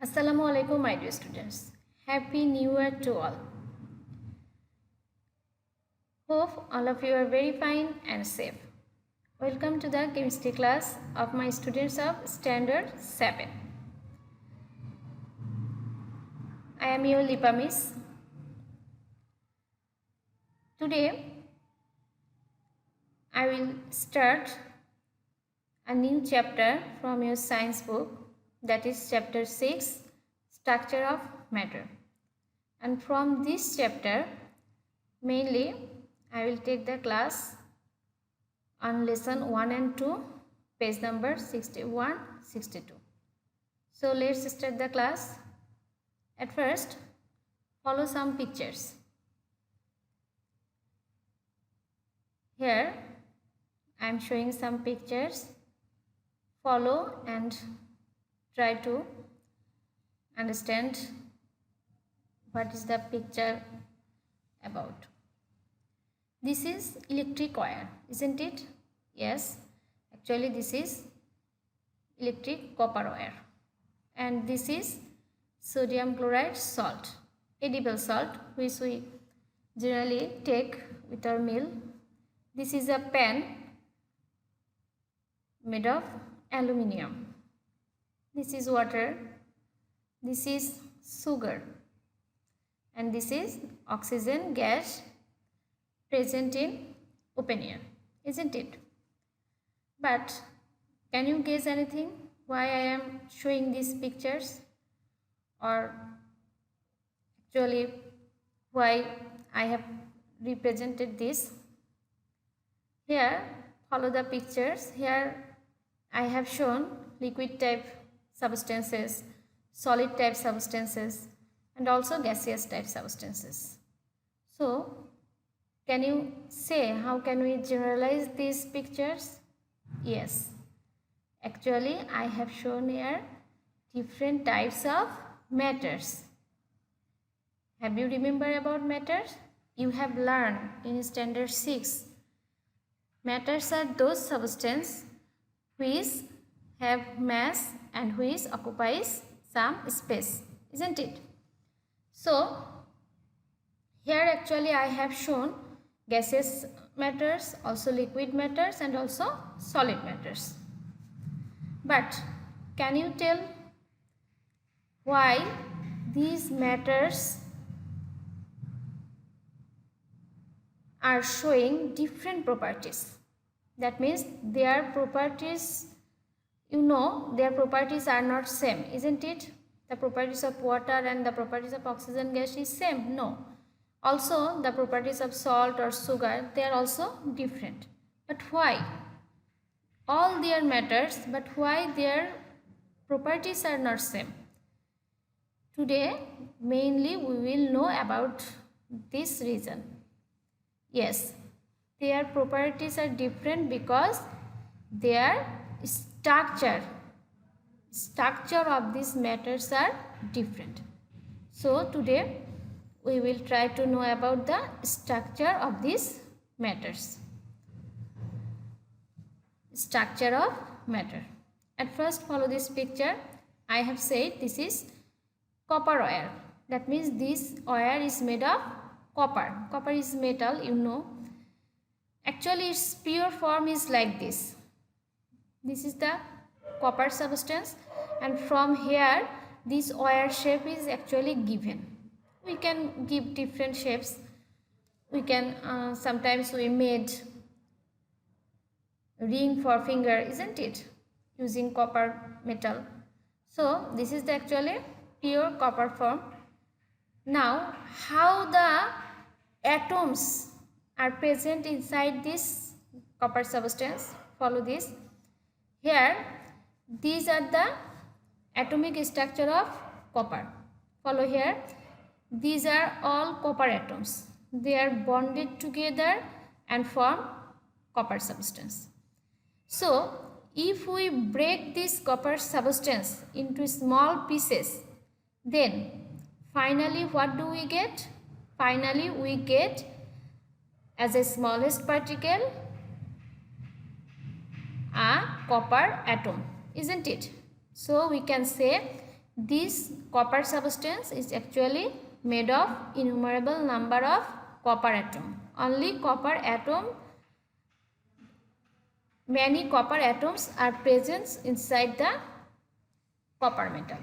Assalamu alaikum, my dear students. Happy New Year to all. Hope all of you are very fine and safe. Welcome to the chemistry class of my students of Standard 7. I am your Lipa Miss. Today, I will start a new chapter from your science book, that is chapter 6, Structure of Matter. And from this chapter, mainly I will take the class on lesson 1 and 2, page number 61, 62. So let's start the class. At first, follow some pictures. Here, I am showing some pictures. Follow and try to understand what is the picture about. This is electric wire, isn't it? Yes, actually this is electric copper wire. And this is sodium chloride salt, edible salt, which we generally take with our meal. This is a pan made of aluminium. This is water. This is sugar. And this is oxygen gas present in open air, isn't it? But can you guess anything why I am showing these pictures, or actually why I have represented this? Here, follow the pictures. Here I have shown liquid type substances, solid type substances, and also gaseous type substances. So, can you say how can we generalize these pictures? Yes, actually I have shown here different types of matters. Have you remembered about matters? You have learned in standard 6. Matters are those substances which have mass and which occupies some space, isn't it? So, here actually I have shown gaseous matters, also liquid matters, and also solid matters. But can you tell why these matters are showing different properties? That means their properties, their properties are not same, isn't it? The properties of water and the properties of oxygen gas is same? No. Also, the properties of salt or sugar, they are also different. But why? All their matters, but why their properties are not same? Today, mainly we will know about this reason. Yes, their properties are different because their structure of these matters are different. So today we will try to know about the structure of these matters. Structure of matter. At first, follow this picture. I have said this is copper wire. That means this wire is made of copper. Copper is metal, Actually, its pure form is like this. This is the copper substance, and from here this wire shape is actually given. We can give different shapes. We can sometimes we made ring for finger, isn't it, using copper metal. So this is the actually pure copper form. Now how the atoms are present inside this copper substance? Follow this. Here these are the atomic structure of copper. Follow here. These are all copper atoms. They are bonded together and form copper substance. So, if we break this copper substance into small pieces, then finally what do we get? Finally we get as a smallest particle a copper atom, isn't it? So we can say this copper substance is actually made of innumerable number of copper atom. Only copper atom, many copper atoms are present inside the copper metal.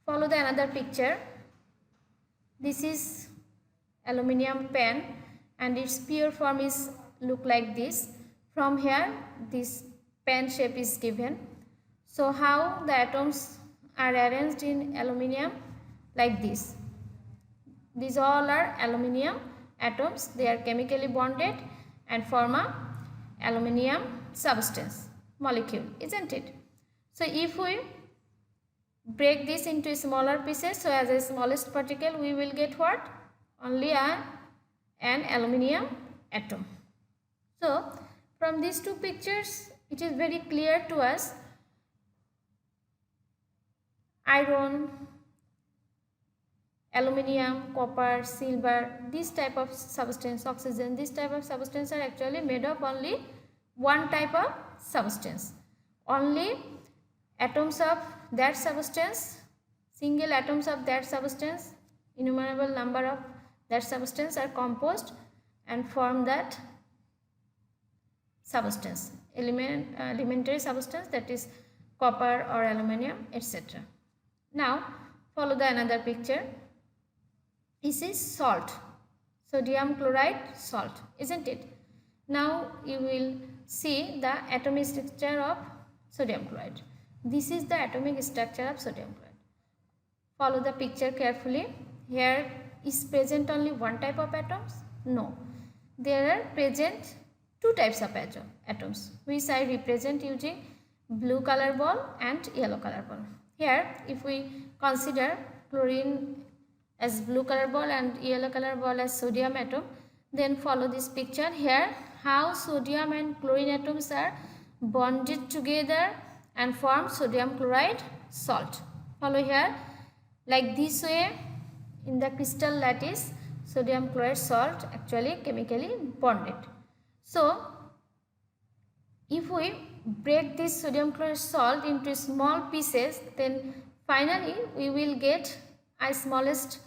Follow the another picture. This is aluminium pen and its pure form is look like this. From here this pen shape is given. So how the atoms are arranged in aluminium? Like this. These all are aluminium atoms. They are chemically bonded and form a aluminium substance molecule, isn't it? So if we break this into smaller pieces, so as a smallest particle we will get what? Only an aluminium atom. So from these two pictures it is very clear to us iron, aluminium, copper, silver, this type of substance, oxygen, this type of substance are actually made of only one type of substance. Only atoms of that substance, single atoms of that substance, innumerable number of that substance are composed and form that substance, elementary substance, that is copper or aluminium, etc. Now follow the another picture. This is salt, sodium chloride salt, isn't it? Now you will see the atomic structure of sodium chloride. This is the atomic structure of sodium chloride. Follow the picture carefully. Here is present only one type of atoms? No. There are present two types of atoms, which I represent using blue color ball and yellow color ball. Here if we consider chlorine as blue color ball and yellow color ball as sodium atom, then follow this picture. Here how sodium and chlorine atoms are bonded together and form sodium chloride salt. Follow here, like this way in the crystal lattice sodium chloride salt actually chemically bonded. So if we break this sodium chloride salt into small pieces, then finally we will get a smallest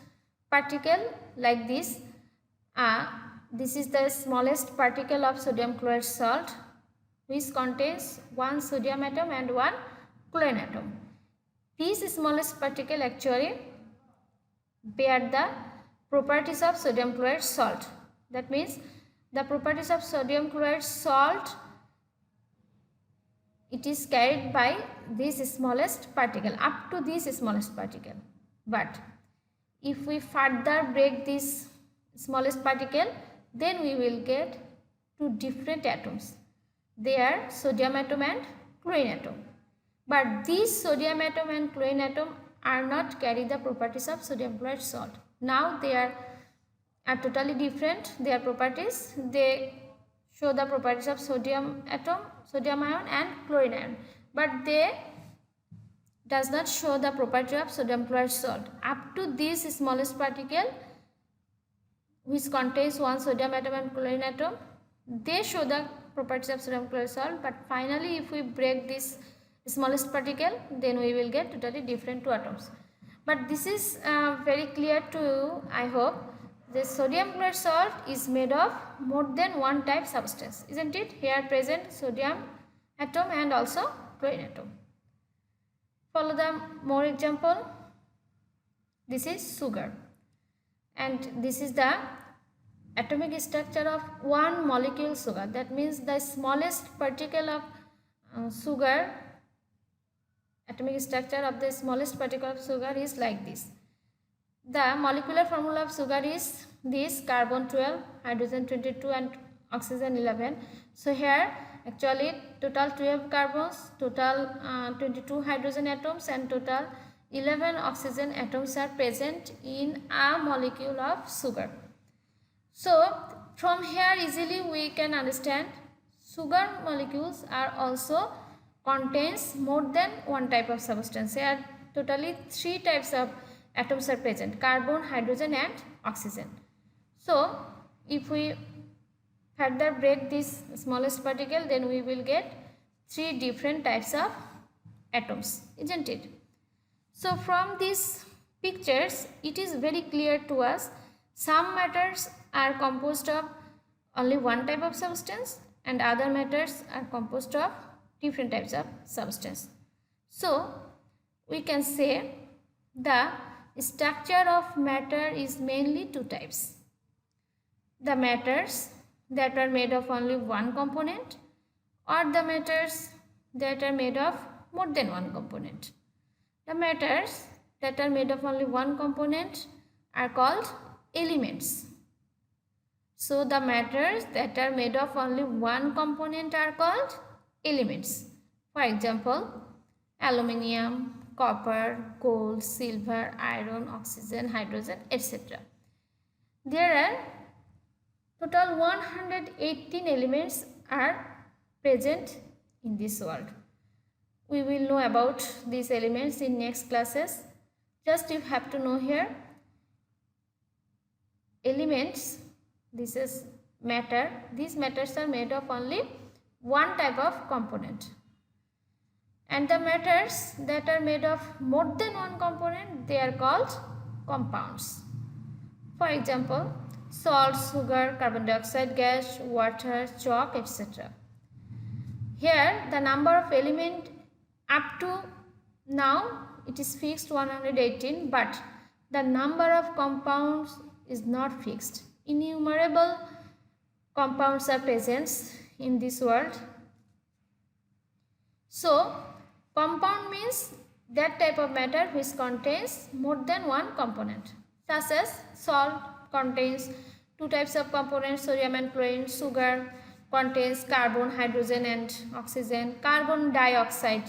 particle like this. This is the smallest particle of sodium chloride salt, which contains one sodium atom and one chlorine atom. This smallest particle actually bear the properties of sodium chloride salt. That means the properties of sodium chloride salt, it is carried by this smallest particle, up to this smallest particle. But if we further break this smallest particle, then we will get two different atoms. They are sodium atom and chlorine atom. But these sodium atom and chlorine atom are not carry the properties of sodium chloride salt. Now they are totally different, their properties. They show the properties of sodium atom, sodium ion and chlorine ion, but they does not show the property of sodium chloride salt. Up to this smallest particle, which contains one sodium atom and chlorine atom, they show the properties of sodium chloride salt. But finally if we break this smallest particle, then we will get totally different two atoms. But this is very clear to you, I hope. The sodium chloride salt is made of more than one type substance, isn't it? Here present sodium atom and also chlorine atom. Follow the more example. This is sugar, and this is the atomic structure of one molecule sugar. That means the smallest particle of sugar, atomic structure of the smallest particle of sugar is like this. The molecular formula of sugar is this: carbon 12, hydrogen 22 and oxygen 11. So here actually total 12 carbons, total 22 hydrogen atoms and total 11 oxygen atoms are present in a molecule of sugar. So from here easily we can understand sugar molecules are also contains more than one type of substance. Here totally three types of atoms are present: carbon, hydrogen and oxygen. So if we further break this smallest particle, then we will get three different types of atoms, isn't it? So from these pictures, it is very clear to us some matters are composed of only one type of substance and other matters are composed of different types of substance. So we can say the structure of matter is mainly two types. The matters that are made of only one component or the matters that are made of more than one component. The matters that are made of only one component are called elements. So the matters that are made of only one component are called elements. For example, aluminium, copper, gold, silver, iron, oxygen, hydrogen, etc. There are total 118 elements are present in this world. We will know about these elements in next classes. Just you have to know here, elements, this is matter. These matters are made of only one type of component. And the matters that are made of more than one component, they are called compounds. For example, salt, sugar, carbon dioxide gas, water, chalk, etc. Here the number of elements up to now it is fixed 118, but the number of compounds is not fixed. Innumerable compounds are present in this world. So compound means that type of matter which contains more than one component, such as salt contains two types of components, sodium and chlorine. Sugar contains carbon, hydrogen and oxygen. Carbon dioxide,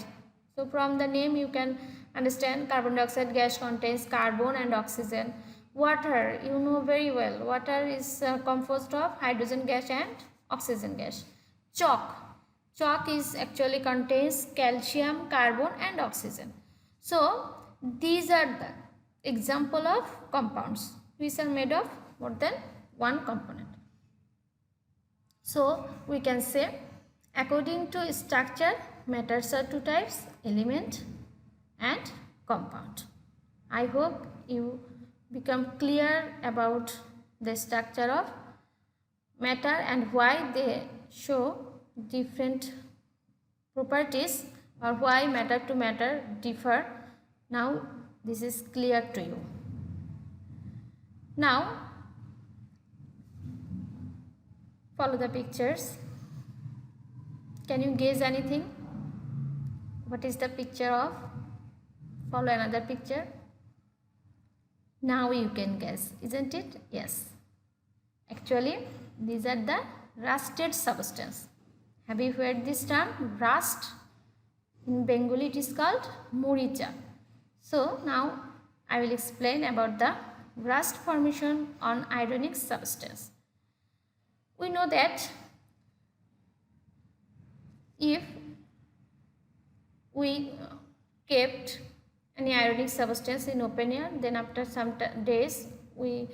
so from the name you can understand carbon dioxide gas contains carbon and oxygen. Water, you know very well, water is composed of hydrogen gas and oxygen gas. Chalk is actually contains calcium, carbon and oxygen. So these are the example of compounds which are made of more than one component. So we can say according to structure, matters are two types, element and compound. I hope you become clear about the structure of matter and why they show different properties or why matter to matter differ. Now this is clear to you. Now follow the pictures. Can you guess anything? What is the picture of? Follow another picture. Now you can guess, isn't it? Yes. Actually, these are the rusted substance. Have you heard this term? Rust. In Bengali it is called muricha. So now I will explain about the rust formation on ionic substance. We know that if we kept any ionic substance in open air, then after some days we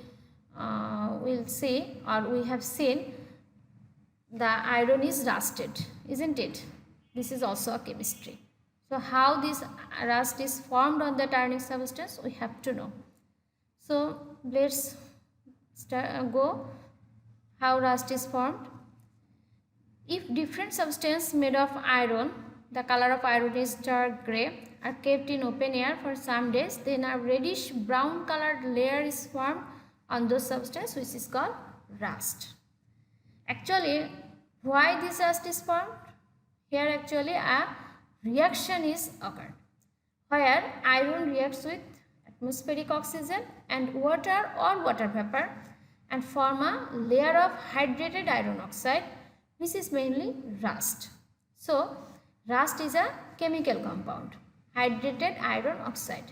will see, or we have seen, the iron is rusted, isn't it? This is also a chemistry. So how this rust is formed on the ionic substance, we have to know. So let's go how rust is formed. If different substance made of iron, the color of iron is dark grey, are kept in open air for some days, then a reddish brown colored layer is formed on those substance, which is called rust. Actually, why this rust is formed? Here actually a reaction is occurred, where iron reacts with atmospheric oxygen and water or water vapor and form a layer of hydrated iron oxide, which is mainly rust. So rust is a chemical compound, hydrated iron oxide,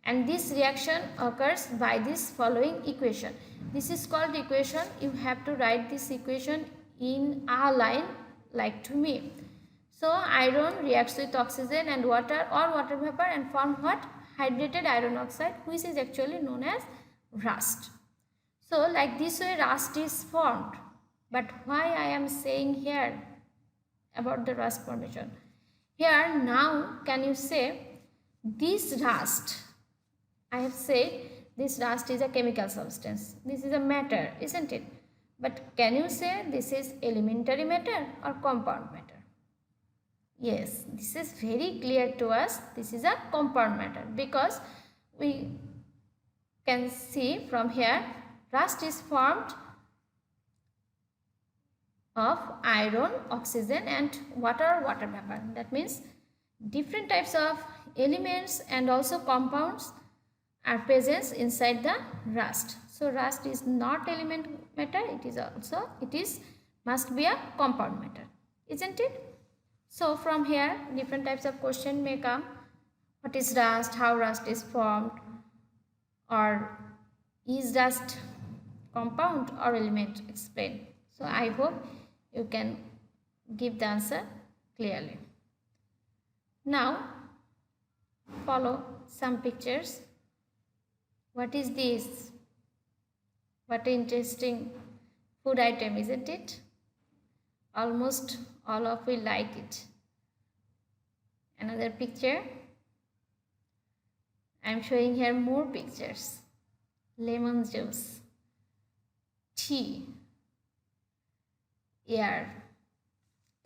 and this reaction occurs by this following equation. This is called equation. You have to write this equation in a line like to me. So iron reacts with oxygen and water or water vapor and form what? Hydrated iron oxide, which is actually known as rust. So like this way rust is formed. But why I am saying here about the rust formation? Here now can you say this rust, I have said this rust is a chemical substance. This is a matter, isn't it? But can you say this is elementary matter or compound matter? Yes, this is very clear to us. This is a compound matter because we can see from here rust is formed of iron, oxygen and water vapor. That means different types of elements and also compounds are present inside the rust. So rust is not element matter, it is must be a compound matter, isn't it? So from here different types of question may come. What is rust, how rust is formed, or is rust compound or element, explain. So I hope you can give the answer clearly. Now follow some pictures. What is this? What an interesting food item, isn't it? Almost all of you like it. Another picture. I am showing here more pictures. Lemon juice, tea, air.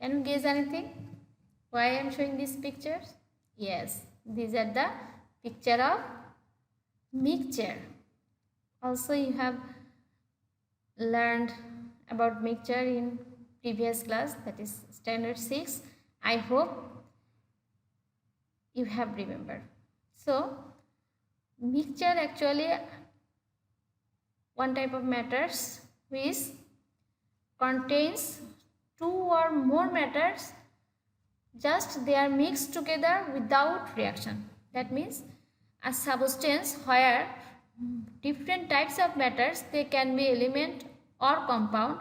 Can you guess anything? Why I am showing these pictures? Yes, these are the picture of mixture. Also you have learned about mixture in previous class, that is standard 6. I hope you have remembered. So mixture actually one type of matters which contains two or more matters, just they are mixed together without reaction. That means a substance where different types of matters, they can be element or compound,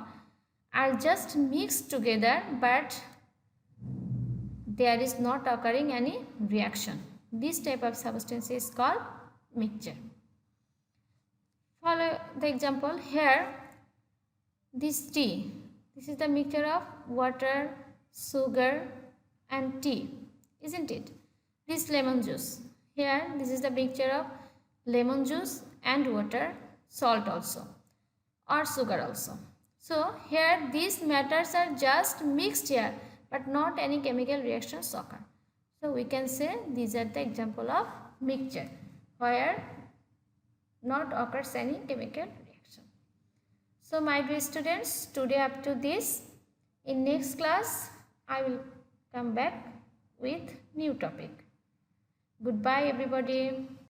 are just mixed together but there is not occurring any reaction. This type of substance is called mixture. Follow the example here. This tea, this is the mixture of water, sugar and tea, isn't it? This lemon juice, here this is the mixture of lemon juice and water, salt also or sugar also. So here these matters are just mixed here but not any chemical reactions occur. So we can say these are the example of mixture where not occurs any chemical reaction. So my dear students, today up to this. In next class I will come back with new topic. Goodbye everybody.